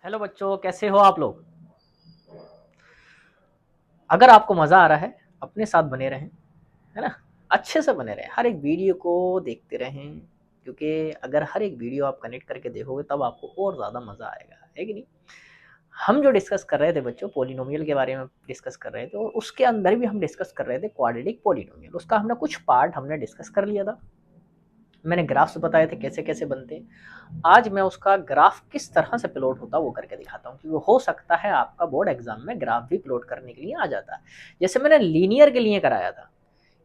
Hello बच्चों, कैसे हो आप लोग। अगर आपको मज़ा आ रहा है अपने साथ बने रहें, है ना। अच्छे से बने रहें, हर एक वीडियो को देखते रहें, क्योंकि अगर हर एक वीडियो आप कनेक्ट करके देखोगे तब आपको और ज़्यादा मज़ा आएगा, है कि नहीं। हम जो डिस्कस कर रहे थे बच्चों, पोलिनोमियल के बारे में डिस्कस कर रहे थे, और उसके अंदर भी हम डिस्कस कर रहे थे क्वाड्रेटिक पोलिनोमियल। उसका हमने कुछ पार्ट हमने डिस्कस कर लिया था। मैंने ग्राफ्स बताए थे कैसे कैसे बनते हैं। आज मैं उसका ग्राफ किस तरह से प्लॉट होता है वो करके दिखाता हूँ, क्योंकि हो सकता है आपका बोर्ड एग्जाम में ग्राफ भी प्लॉट करने के लिए आ जाता है। जैसे मैंने लीनियर के लिए कराया था,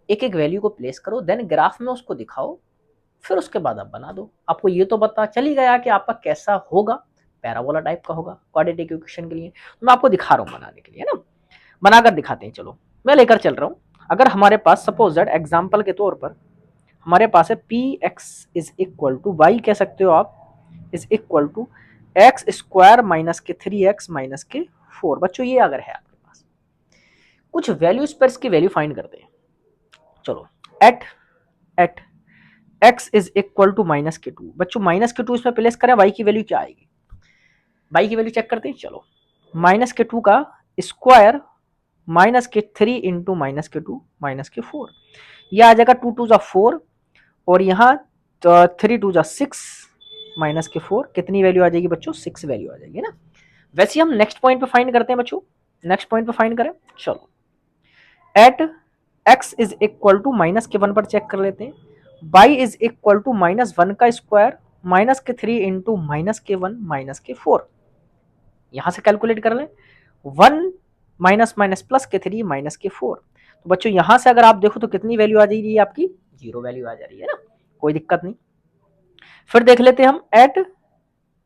एक एक वैल्यू को प्लेस करो, देन ग्राफ में उसको दिखाओ, फिर उसके बाद आप बना दो। आपको ये तो पता चल ही गया कि आपका कैसा होगा, पैराबोला टाइप का होगा क्वाड्रेटिक इक्वेशन के लिए। तो मैं आपको दिखा रहा हूँ बनाने के लिए, ना। बनाकर दिखाते हैं, चलो मैं लेकर चल रहा हूँ। अगर हमारे पास सपोज दैट एग्जाम्पल के तौर पर हमारे पास है P x is equal to y, कह सकते हो आप, is equal to x square minus के 3x माइनस के 4। बच्चों ये अगर है आपके पास कुछ वैल्यूज पर इसकी वैल्यू फाइंड करते हैं। चलो, at at x is equal to minus के 2। बच्चों माइनस के 2 इसमें प्लेस करें, वाई की वैल्यू क्या आएगी। वाई की वैल्यू चेक करते हैं। चलो, माइनस के 2 का स्क्वायर माइनस के 3 इंटू माइनस के 2 माइनस के 4, यह आ जाएगा 2 टू जा 4, और यहाँ 3 टू जा 6 माइनस के 4, कितनी वैल्यू आ जाएगी बच्चों, 6 वैल्यू आ जाएगी ना। वैसे हम नेक्स्ट पॉइंट पे फाइंड करते हैं बच्चों, नेक्स्ट पॉइंट पे फाइंड करें। चलो, at x is equal to minus के 1 पर चेक कर लेते हैं। Y is equal to minus 1 का स्क्वायर माइनस के 3 इंटू माइनस के 1 माइनस के 4, यहां से कैलकुलेट कर लें। 1 माइनस माइनस प्लस के 3 माइनस के 4, तो बच्चों यहां से अगर आप देखो तो कितनी वैल्यू आ जाएगी आपकी, 0 वैल्यू आ जा रही है ना, कोई दिक्कत नहीं। फिर देख लेते हैं हम at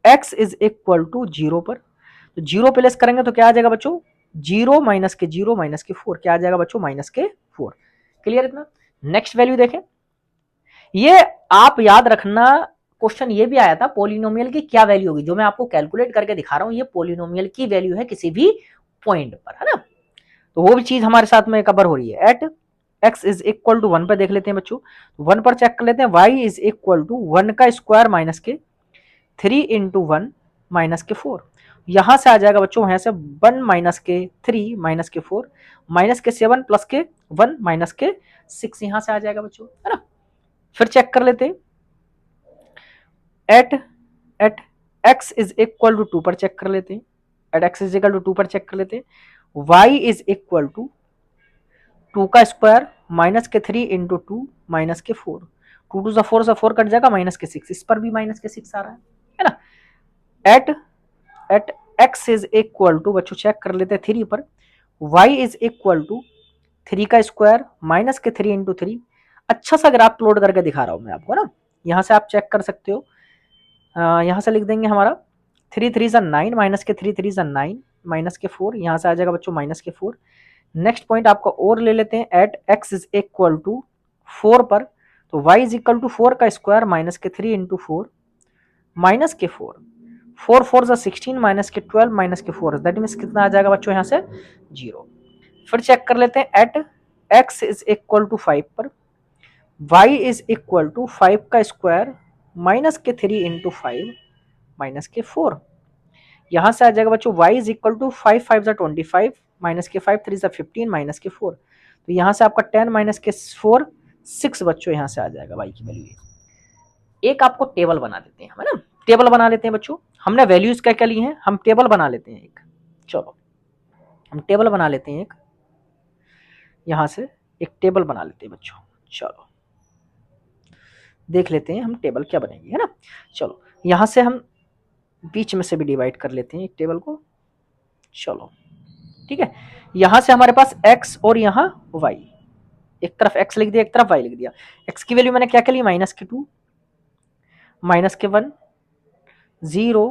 x is equal to 0 पर, तो 0 प्लेस करेंगे तो क्या आ जाएगा बच्चों, 0 माइनस के 0 माइनस के 4, क्या आ जाएगा बच्चों, माइनस के 4। क्लियर इतना। नेक्स्ट वैल्यू देखें, ये आप याद रखना, क्वेश्चन ये भी आया था पोलिनोमियल की क्या वैल्यू होगी, जो मैं आपको कैलकुलेट करके दिखा रहा हूं, ये पोलिनोमियल की वैल्यू है किसी भी पॉइंट पर, है ना। तो वो भी चीज हमारे साथ में कवर हो रही है। At x is equal to 1 पर देख लेते हैं बच्चों, 1 पर चेक कर लेते हैं। वाई इज इक्वल टू 1 का स्क्वायर माइनस के 3 इंटू 1 माइनस के 4, यहां से आ जाएगा बच्चों, यहां से 1 माइनस के 3 माइनस के 4 माइनस के 7 प्लस के 1 माइनस के 6, यहां से आ जाएगा बच्चों, है ना। फिर चेक कर लेते हैं, at at x is equal to 2 पर चेक कर लेते हैं। At x is equal to 2 पर चेक कर लेते हैं। वाई इज इक्वल टू 2 का स्क्वायर माइनस के 3 इंटू 2 माइनस के 4, 2 टू 4 से 4 कट जाएगा, माइनस के 6, इस पर भी माइनस के 6 आ रहा है ना। At at x is equal to, बच्चों चेक कर लेते हैं 3 पर, वाई इज इक्वल टू 3 का स्क्वायर माइनस के 3 इंटू 3। अच्छा सा ग्राफ प्लॉट करके दिखा रहा हूं मैं आपको ना, यहां से आप चेक कर सकते हो। यहां से लिख देंगे हमारा 3 3 सा 9 माइनस के 3 3 सा 9 माइनस के 4, यहां से आ जाएगा बच्चों माइनस के 4। नेक्स्ट पॉइंट आपका और ले लेते हैं, at x is equal to 4 पर, तो y इज इक्वल टू 4 का स्क्वायर माइनस के 3 इंटू 4 माइनस के 4, 4 4 सा 16 माइनस के 12 माइनस के 4, दैट मीन्स कितना आ जाएगा बच्चों, यहाँ से 0। फिर चेक कर लेते हैं, at x is equal to 5 पर, y इज इक्वल टू 5 का स्क्वायर माइनस के 3 इंटू 5 माइनस के 4, यहां से आ जाएगा बच्चों y इज इक्वल टू 5 5 सा 25 माइनस के 5 3 सा 15 माइनस के 4, तो यहां से आपका 10 माइनस के 4 6 बच्चों, यहां से आ जाएगा y की वैल्यू। एक आपको टेबल बना देते हैं, है ना, टेबल बना लेते हैं बच्चों। हमने वैल्यूज क्या क्या ली हैं, हम टेबल बना लेते हैं एक। चलो, हम टेबल बना लेते हैं एक, यहां से एक टेबल बना लेते हैं बच्चों। चलो देख लेते हैं हम टेबल क्या बनेगी, है ना। चलो, यहां से हम बीच में से भी डिवाइड कर लेते हैं एक टेबल को। चलो ठीक है, यहां से हमारे पास x और यहाँ y, एक तरफ x लिख दिया, एक तरफ y लिख दिया। x की वैल्यू मैंने क्या क्या ली, माइनस के 2 माइनस के 1 0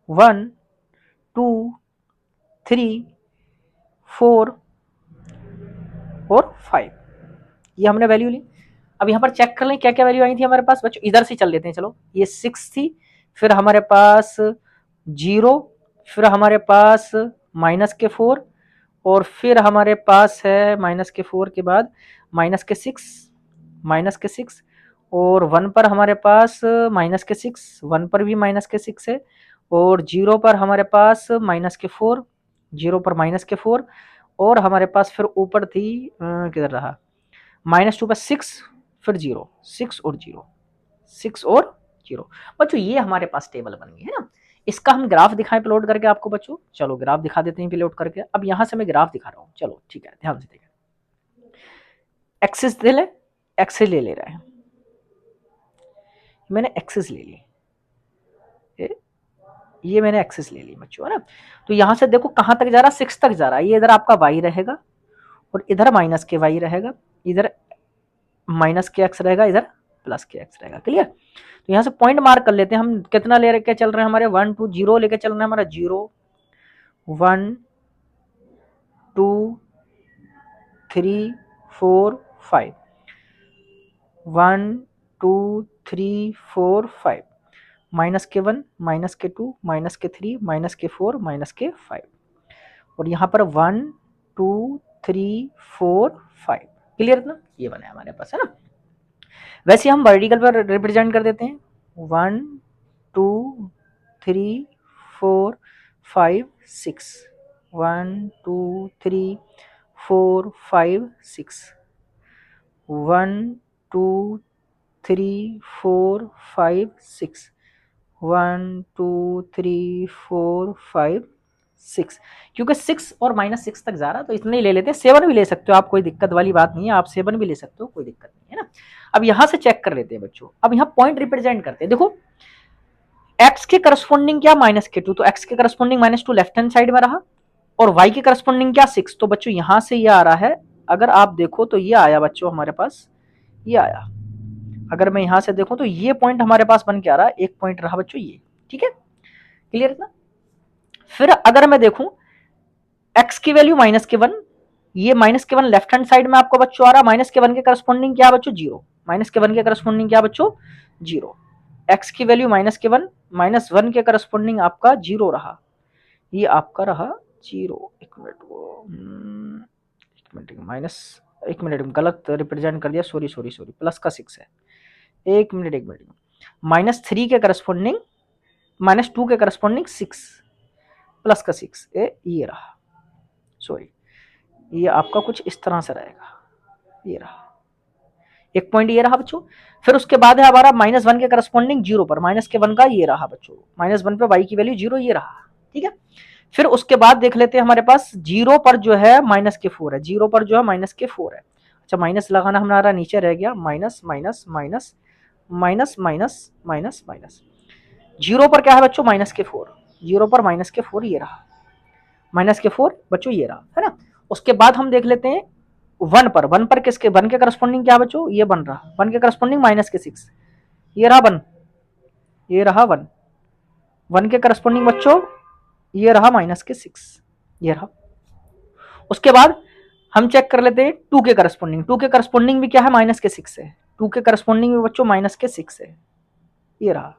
1 2 3 4 और 5, ये हमने वैल्यू ली। अब यहाँ पर चेक कर लें क्या क्या वैल्यू आई थी हमारे पास बच्चों, इधर से चल लेते हैं। चलो, ये 6 थी, फिर हमारे पास 0, फिर हमारे पास माइनस के 4, और फिर हमारे पास है माइनस के 4 के बाद माइनस के 6 माइनस के 6, और 1 पर हमारे पास माइनस के 6, 1 पर भी माइनस के 6 है, और 0 पर हमारे पास -4, 0 पर -4, और हमारे पास फिर ऊपर थी किधर रहा, -2 पर 6, फिर 0, 6 और 0, 6 और 0। बच्चों ये हमारे पास टेबल बन गई है ना। इसका हम ग्राफ दिखाएं प्लॉट करके आपको बच्चों, चलो ग्राफ दिखा देते हैं प्लॉट करके। अब यहां से मैं ग्राफ दिखा रहा हूं, चलो ठीक है, ध्यान से देखें। एक्सिस ले ले, एक्सिस ले रहे हैं, मैंने एक्सिस ले ली, ये मैंने एक्सिस ले ली बच्चों, है ना। तो यहां से देखो कहां तक जा रहा, 6 तक जा रहा है। ये इधर आपका y रहेगा और इधर -y रहेगा, इधर -x रहेगा, इधर +x रहेगा। क्लियर। तो यहां से पॉइंट मार्क कर लेते हैं हम, कितना लेके चल रहे हैं हमारे 1 2 0 लेके चल रहे हैं हमारा 0 1 2 3 4 5, 1 2 3 4 5, -1 -2 -3 -4 -5, और यहाँ पर 1 2 3 4 5। क्लियर ना, ये बना है हमारे पास, है ना। वैसे हम वर्टिकल पर रिप्रेजेंट कर देते हैं, 1 2 3 4 5 6, 1 2 3 4 5 6, 1 2 3 4 5 6, 1 2 3 4 5 6, क्योंकि 6 और -6 तक जा रहा है तो इतने ही ले लेते हैं। 7 भी ले सकते हो आप, कोई दिक्कत वाली बात नहीं है, आप 7 भी ले सकते हो, कोई दिक्कत नहीं है ना। अब यहां से चेक कर लेते हैं बच्चों, अब यहाँ पॉइंट रिप्रेजेंट करते हैं। देखो x के करस्पॉन्डिंग क्या, -2, तो x के करस्पॉन्डिंग -2 लेफ्ट हैंड साइड में रहा, और y के करस्पॉन्डिंग क्या 6, तो बच्चों यहां से ये आ रहा है, अगर आप देखो तो ये आया बच्चों हमारे पास, ये आया। अगर मैं यहां से देखूं तो ये पॉइंट हमारे पास बन के आ रहा है, एक पॉइंट रहा बच्चों ये, ठीक है, क्लियर ना। फिर अगर मैं देखूं x की वैल्यू -1, ये -1 लेफ्ट हैंड साइड में आपको बच्चों आ रहा, -1 के करस्पॉन्डिंग क्या बच्चों 0, -1 के करस्पॉन्डिंग क्या बच्चों 0, x की वैल्यू -1 के करस्पॉन्डिंग आपका 0 रहा, ये आपका रहा 0। एक मिनट वो एक मिनट गलत रिप्रेजेंट कर दिया, सॉरी सॉरी सॉरी, प्लस का 6 है, एक मिनट -3 के करस्पॉन्डिंग -2 के करस्पॉन्डिंग 6 प्लस का 6, ये रहा, सॉरी, ये आपका कुछ इस तरह से रहेगा, ये रहा एक पॉइंट, ये रहा बच्चों। फिर उसके बाद है हमारा -1 के करस्पॉन्डिंग 0 पर, -1 का ये रहा बच्चों, -1 पे y की वैल्यू 0, ये रहा, ठीक है। फिर उसके बाद देख लेते हैं हमारे पास 0 पर जो है -4 है, 0 पर जो है -4 है। अच्छा माइनस लगाना हमारा नीचे रह गया, minus minus minus minus minus minus minus, 0 पर क्या है बच्चों -4, 0 पर -4, ये रहा -4 बच्चों, ये रहा, है ना। उसके बाद हम देख लेते हैं 1 पर किसके, 1 के करस्पॉन्डिंग क्या बच्चों, ये बन रहा, 1 के करस्पॉन्डिंग -6, ये रहा 1, ये रहा 1, 1 के करस्पॉन्डिंग बच्चों ये रहा -6, ये रहा। उसके बाद हम चेक कर लेते हैं 2 के करस्पॉन्डिंग, 2 के करस्पॉन्डिंग भी क्या है -6 है, 2 के करस्पॉन्डिंग में बच्चों -6 है, ये रहा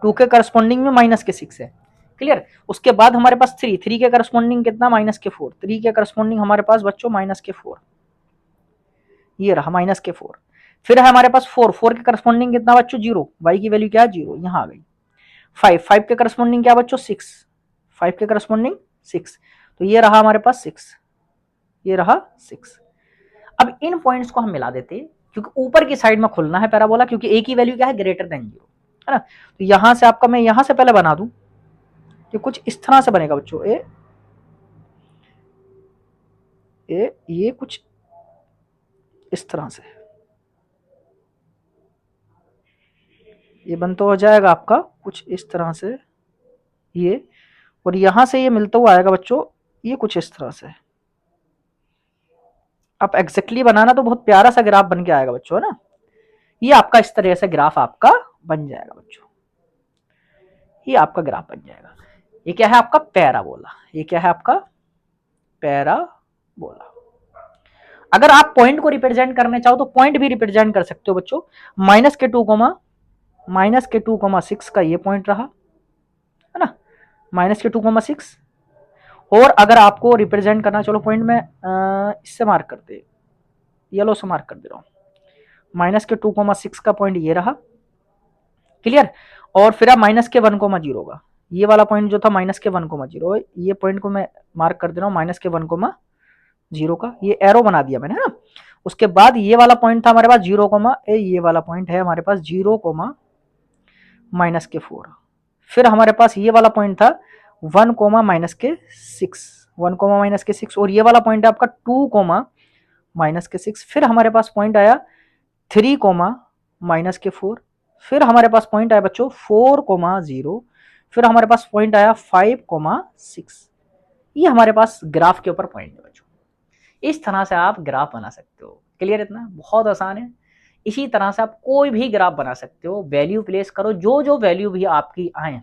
2 के करस्पॉन्डिंग में -6 है, क्लियर। उसके बाद हमारे पास 3 के करस्पॉन्डिंग कितना -4, 3 के करस्पॉन्डिंग हमारे पास बच्चों -4, ये रहा -4। फिर है हमारे पास 4 के करस्पॉन्डिंग कितना बच्चों 0, y की वैल्यू क्या है 0, यहां आ गई। 5 के करस्पॉन्डिंग क्या बच्चों 6, 5 के करस्पॉन्डिंग 6, तो ये रहा हमारे पास 6, ये रहा 6। अब इन पॉइंट्स को हम मिला देते हैं, क्योंकि ऊपर की साइड में खुलना है पैराबोला, क्योंकि ए की वैल्यू क्या है ग्रेटर देन 0, है ना। तो यहां से आपका मैं यहां से पहले बना दूं कि कुछ इस तरह से बनेगा बच्चों, ये कुछ इस तरह से ये बनता हो जाएगा आपका कुछ इस तरह से, ये, और यहां से ये मिलता हुआ आएगा बच्चों, ये कुछ इस तरह से। आप एग्जैक्टली बनाना तो बहुत प्यारा सा ग्राफ बन के आएगा बच्चों, है ना। ये आपका इस तरह से ग्राफ आपका बन जाएगा बच्चों, ये आपका ग्राफ बन जाएगा। ये क्या है आपका पैराबोला, ये क्या है आपका पैराबोला। अगर आप पॉइंट को रिप्रेजेंट करना चाहो तो पॉइंट भी रिप्रेजेंट कर सकते हो बच्चों, -2,6 का ये पॉइंट रहा, है ना, -2,6। और अगर आपको रिप्रेजेंट करना, चलो पॉइंट में इससे मार्क करते, येलो से मार्क कर दे रहा हूं, -2,6 का पॉइंट ये रहा, क्लियर। और फिर आप माइनस के 1,0 का, ये वाला पॉइंट जो था माइनस के 1,0, ये पॉइंट को मैं मार्क कर दे रहा हूँ माइनस के 1,0 का, ये एरो बना दिया मैंने, है ना। उसके बाद ये वाला पॉइंट था हमारे पास 0, ये वाला पॉइंट है हमारे पास 0, माइनस के 4। फिर हमारे पास ये वाला पॉइंट था 1, माइनस के 6, 1, माइनस के 6, और ये वाला पॉइंट है आपका 2, माइनस के 6। फिर हमारे पास पॉइंट आया 3, माइनस के 4। फिर हमारे पास पॉइंट आया बच्चों 4, 0। फिर हमारे पास पॉइंट आया 5, 6। ये हमारे पास ग्राफ के ऊपर पॉइंट है बच्चों। इस तरह से आप ग्राफ बना सकते हो। क्लियर? इतना बहुत आसान है। इसी तरह से आप कोई भी ग्राफ बना सकते हो। वैल्यू प्लेस करो, जो जो वैल्यू भी आपकी आए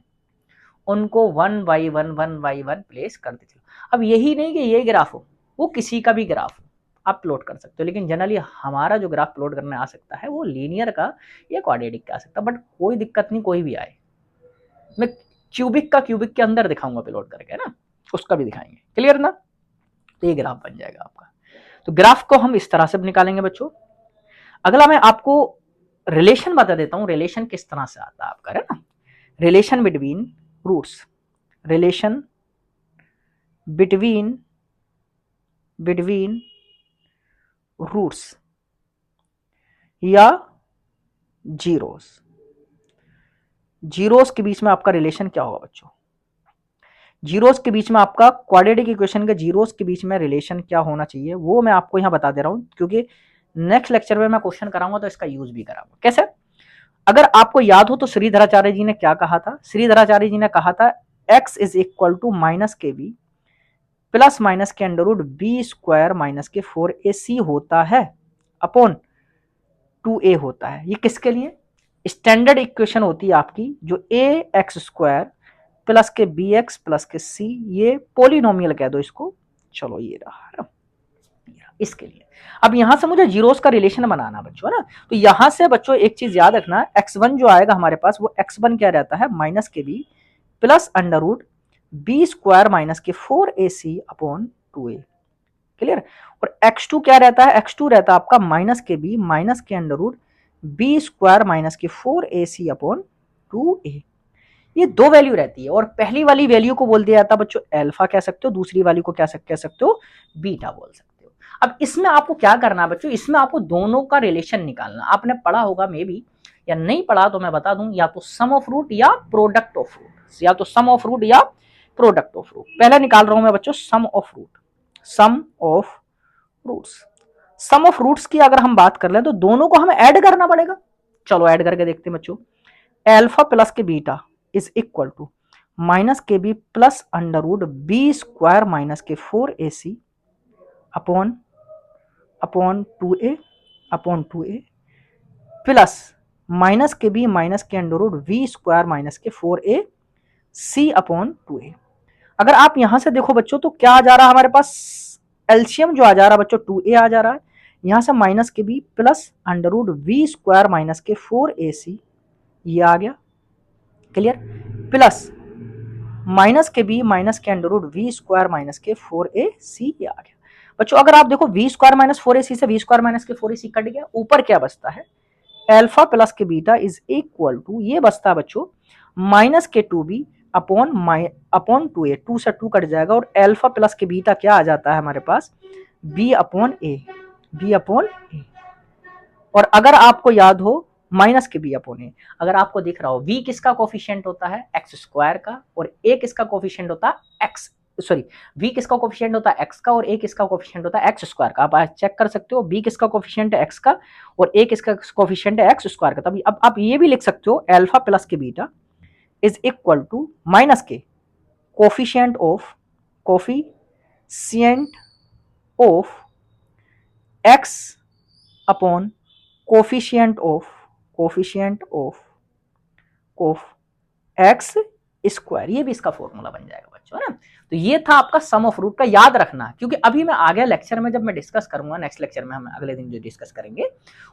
उनको 1 बाई 1 प्लेस कर दीजिए। अब यही नहीं कि ये ग्राफ हो, वो किसी का भी ग्राफ हो आप प्लॉट कर सकते हो, लेकिन जनरली हमारा जो ग्राफ प्लॉट करने आ सकता है वो लीनियर का या क्वाड्रेटिक का आ सकता है। बट कोई दिक्कत नहीं, कोई भी आए। मैं क्यूबिक का क्यूबिक के अंदर दिखाऊंगा प्लॉट करके ना, उसका भी दिखाएंगे। क्लियर ना? तो ये ग्राफ बन जाएगा आपका। तो ग्राफ को हम इस तरह से निकालेंगे बच्चों। अगला मैं आपको रिलेशन बता देता हूं, रिलेशन किस तरह से आता है आपका, है ना। Relation between roots, relation between roots या जीरोस। जीरोस के बीच में आपका रिलेशन क्या होगा बच्चों? जीरोस के बीच में आपका क्वाड्रेटिक इक्वेशन के जीरोस के बीच में रिलेशन क्या होना चाहिए वो मैं आपको यहां बता दे रहा हूं, क्योंकि नेक्स्ट लेक्चर में मैं क्वेश्चन कराऊंगा तो इसका यूज भी कराऊंगा। कैसे? अगर आपको याद हो तो श्रीधराचार्य जी ने क्या कहा था? श्रीधराचार्य जी ने कहा था x is equal to minus के बी प्लस माइनस के under root B square minus के 4ac होता है अपॉन 2a होता है। ये किसके लिए? स्टैंडर्ड इक्वेशन होती है आपकी जो a एक्स स्क्वायर प्लस के बी एक्स प्लस के c, ये पोलिनोमियल कह दो इसको। चलो ये रहा इसके लिए। अब यहां से मुझे जीरोस का रिलेशन बनाना बच्चों, है ना। तो यहां से बच्चों एक चीज याद रखना, x1 जो आएगा हमारे पास वो x1 क्या रहता है? माइनस के B plus under root B square minus के 4ac अपॉन 2a। क्लियर? और x2 क्या रहता है? x2 रहता है आपका माइनस के बी माइनस के under root B square minus के 4ac अपॉन 2a। ये दो वैल्यू रहती है, और पहली वाली वैल्यू को बोल दिया जाता है बच्चों अल्फा कह सकते हो, दूसरी वाली को क्या कह सकते हो? बीटा बोल सकते हो। अब इसमें आपको क्या करना है बच्चों? इसमें आपको दोनों का रिलेशन निकालना। आपने पढ़ा होगा मे बी, या नहीं पढ़ा तो मैं बता दूं, या तो सम ऑफ रूट या प्रोडक्ट ऑफ रूट, या तो सम ऑफ रूट या प्रोडक्ट ऑफ रूट। पहले निकाल रहा हूं मैं बच्चों sum of root, sum of roots. Sum of roots की अगर हम बात कर ले तो दोनों को हमें ऐड करना पड़ेगा। चलो ऐड करके देखते हैं बच्चों। अल्फा प्लस के beta is equal to minus के B plus under root B square minus के 4ac upon 2a plus minus के बी माइनस के under root we square minus के 4ac अपॉन 2a। अगर आप यहां से देखो बच्चों तो क्या आ जा रहा है हमारे पास? एलसीएम जो आ जा रहा है बच्चों 2a आ जा रहा है। यहां से माइनस के B plus under root we square minus के 4ac ये आ गया। क्लियर? प्लस माइनस के बी माइनस के under root we square minus के 4ac ये आ गया। बच्चों अगर आप देखो वी स्क्वायर माइनस 4ac से वी स्क्वायर माइनस के 4ac कट गया, ऊपर क्या बचता है? अल्फा प्लस के बीटा इज इक्वल टू, ये बचता है बच्चों माइनस के 2b अपॉन 2a, 2 से 2 कट जाएगा, और अल्फा प्लस के बीटा क्या आ जाता है हमारे पास? b upon a, b upon a। और अगर आपको याद हो माइनस के बी अपॉन ए, अगर आपको दिख रहा हो वी किसका कोफिशिएंट होता है? एक्स स्क्वायर का, और ए किसका कोफिशिएंट होता है? एक्स, सॉरी वी किसका कोफिशिएंट होता है? एक्स का, और ए किसका कोफिशिएंट होता है? एक्स स्क्वायर का। आप चेक कर सकते हो बी किसका कोफिशिएंट है? एक्स का, और ए किसका कोफिशिएंट है? एक्स स्क्वायर का। तभी अब आप ये भी लिख सकते हो अल्फा प्लस के beta is equal to minus के coefficient of X upon coefficient of x square. ये भी इसका फॉर्मूला बन जाएगा बच्चों, है ना। तो ये था आपका सम ऑफ रूट का, याद रखना, क्योंकि अभी मैं आगे लेक्चर में जब मैं डिस्कस करूंगा, नेक्स्ट लेक्चर में हम अगले दिन जो डिस्कस करेंगे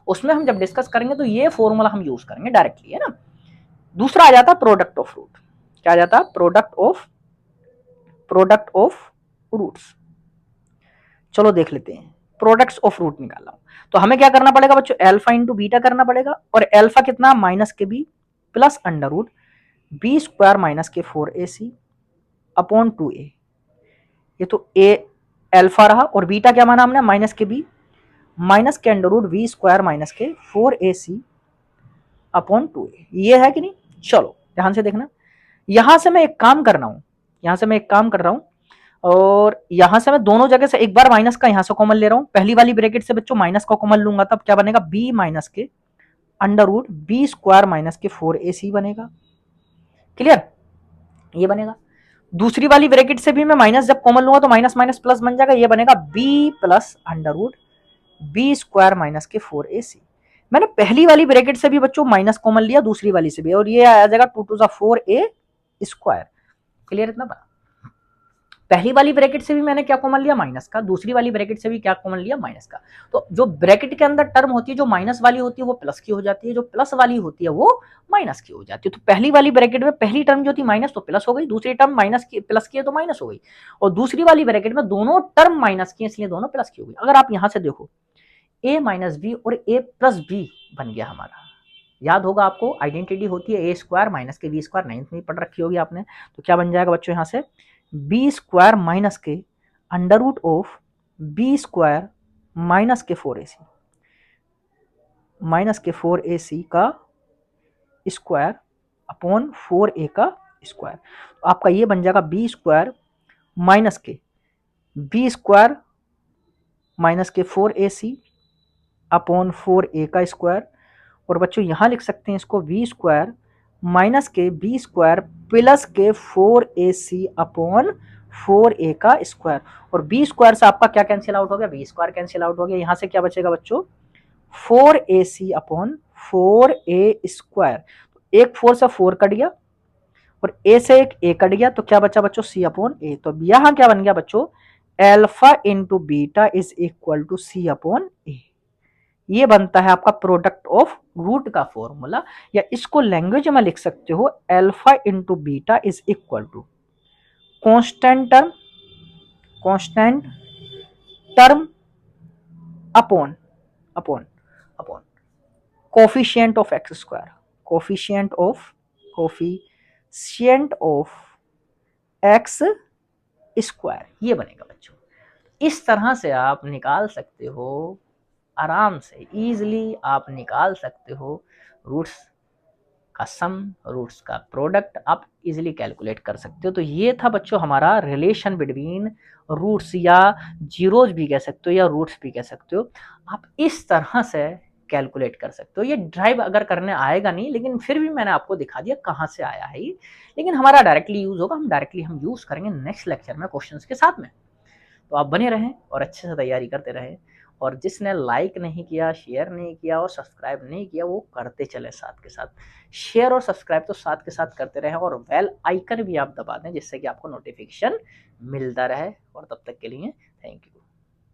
उसमें हम जब डिस्कस करेंगे तो ये फॉर्मूला हम यूज करेंगे डायरेक्टली, है ना। दूसरा आ जाता प्रोडक्ट ऑफ रूट। क्या आ जाता? Product of roots. चलो देख लेते हैं। प्रोडक्ट्स ऑफ रूट निकाला तो हमें क्या करना पड़ेगा बच्चों? अल्फा इंटू बीटा करना पड़ेगा, और अल्फा कितना? माइनस के B plus under root B square minus के 4ac अपॉन 2a। ये तो a अल्फा रहा और बीटा क्या माना हमने, माइनस के b, माइनस के under root we square minus के 4ac अपॉन 2a। ये है कि नहीं? चलो ध्यान से देखना, यहां से मैं एक काम कर रहा हूं, यहां से मैं एक काम कर रहा हूं, और यहां से मैं दोनों जगह से एक बार माइनस का यहां से कॉमन ले रहा हूं। पहली वाली ब्रैकेट से बच्चों माइनस का कॉमन लूंगा तब क्या बनेगा, b माइनस के under root B square minus के 4ac बनेगा। क्लियर? ये बनेगा। दूसरी वाली ब्रैकेट से भी मैं माइनस जब कॉमन लूंगा तो माइनस माइनस प्लस बन जाएगा, ये बनेगा b plus under root B square minus के 4ac। मैंने पहली वाली ब्रैकेट से भी बच्चों माइनस कॉमन लिया, दूसरी वाली से भी, और ये आ जाएगा 2 to the 4a square. Clear इतना बना? पहली वाली ब्रैकेट से भी मैंने क्या कॉमन लिया, माइनस का, दूसरी वाली ब्रैकेट से भी क्या कॉमन लिया, माइनस का। तो जो ब्रैकेट के अंदर टर्म होती है, जो माइनस वाली होती है वो प्लस की हो जाती है, जो प्लस वाली होती है वो माइनस की हो जाती है। तो पहली वाली ब्रैकेट में पहली टर्म जो थी माइनस तो प्लस हो गई, दूसरी टर्म माइनस की प्लस की है तो माइनस हो गई, और दूसरी वाली ब्रैकेट में दोनों टर्म माइनस की इसलिए दोनों प्लस की हो गई। अगर आप यहां से देखो a माइनस बी और a प्लस बी बन गया हमारा। याद होगा आपको, आइडेंटिटी होती है ए स्क्वायर माइनस के बी स्क्वायर, 9th में पढ़ रखी होगी आपने। तो क्या बन जाएगा बच्चों, यहां से बी स्क्वायर माइनस के under root of b square minus के 4ac, माइनस के 4ac का स्क्वायर अपॉन 4a का स्क्वायर। तो आपका ये बन जाएगा बी स्क्वायर माइनस के बी स्क्वायर माइनस के 4ac अपॉन 4a का स्क्वायर। और बच्चों यहां लिख सकते हैं इसको बी स्क्वायर माइनस के बी स्क्वायर प्लस के 4ac अपॉन 4a का स्क्वायर। और बी स्क्वायर से आपका क्या कैंसिल आउट हो गया, बी स्क्वायर कैंसिल आउट हो गया। यहां से क्या बचेगा बच्चों, 4ac अपॉन 4a स्क्वायर। एक 4 से 4 कट गया और a से एक a कट गया, तो क्या बचा बच्चों, c अपॉन a। तो यहां क्या बन गया बच्चों, alpha into beta is equal to c upon a। ये बनता है आपका प्रोडक्ट ऑफ रूट का फॉर्मूला, या इसको लैंग्वेज में लिख सकते हो alpha into beta is equal to constant term upon upon upon coefficient of x square, coefficient of x square. ये बनेगा बच्चों। इस तरह से आप निकाल सकते हो, आराम से इजीली आप निकाल सकते हो रूट्स का सम, रूट्स का प्रोडक्ट आप इजीली कैलकुलेट कर सकते हो। तो ये था बच्चों हमारा रिलेशन बिटवीन रूट्स, या जीरोज भी कह सकते हो या रूट्स भी कह सकते हो। आप इस तरह से कैलकुलेट कर सकते हो। ये ड्राइव अगर करने आएगा नहीं, लेकिन फिर भी मैंने आपको दिखा दिया कहाँ से आया है ये, लेकिन हमारा डायरेक्टली यूज होगा, हम डायरेक्टली यूज करेंगे नेक्स्ट लेक्चर में क्वेश्चंस के साथ में। तो आप बने रहें और अच्छे से तैयारी करते रहें, और जिसने लाइक नहीं किया, शेयर नहीं किया और सब्सक्राइब नहीं किया, वो करते चले साथ के साथ। शेयर और सब्सक्राइब तो साथ के साथ करते रहें, और बेल आइकन भी आप दबा दें जिससे कि आपको नोटिफिकेशन मिलता रहे। और तब तक के लिए थैंक यू।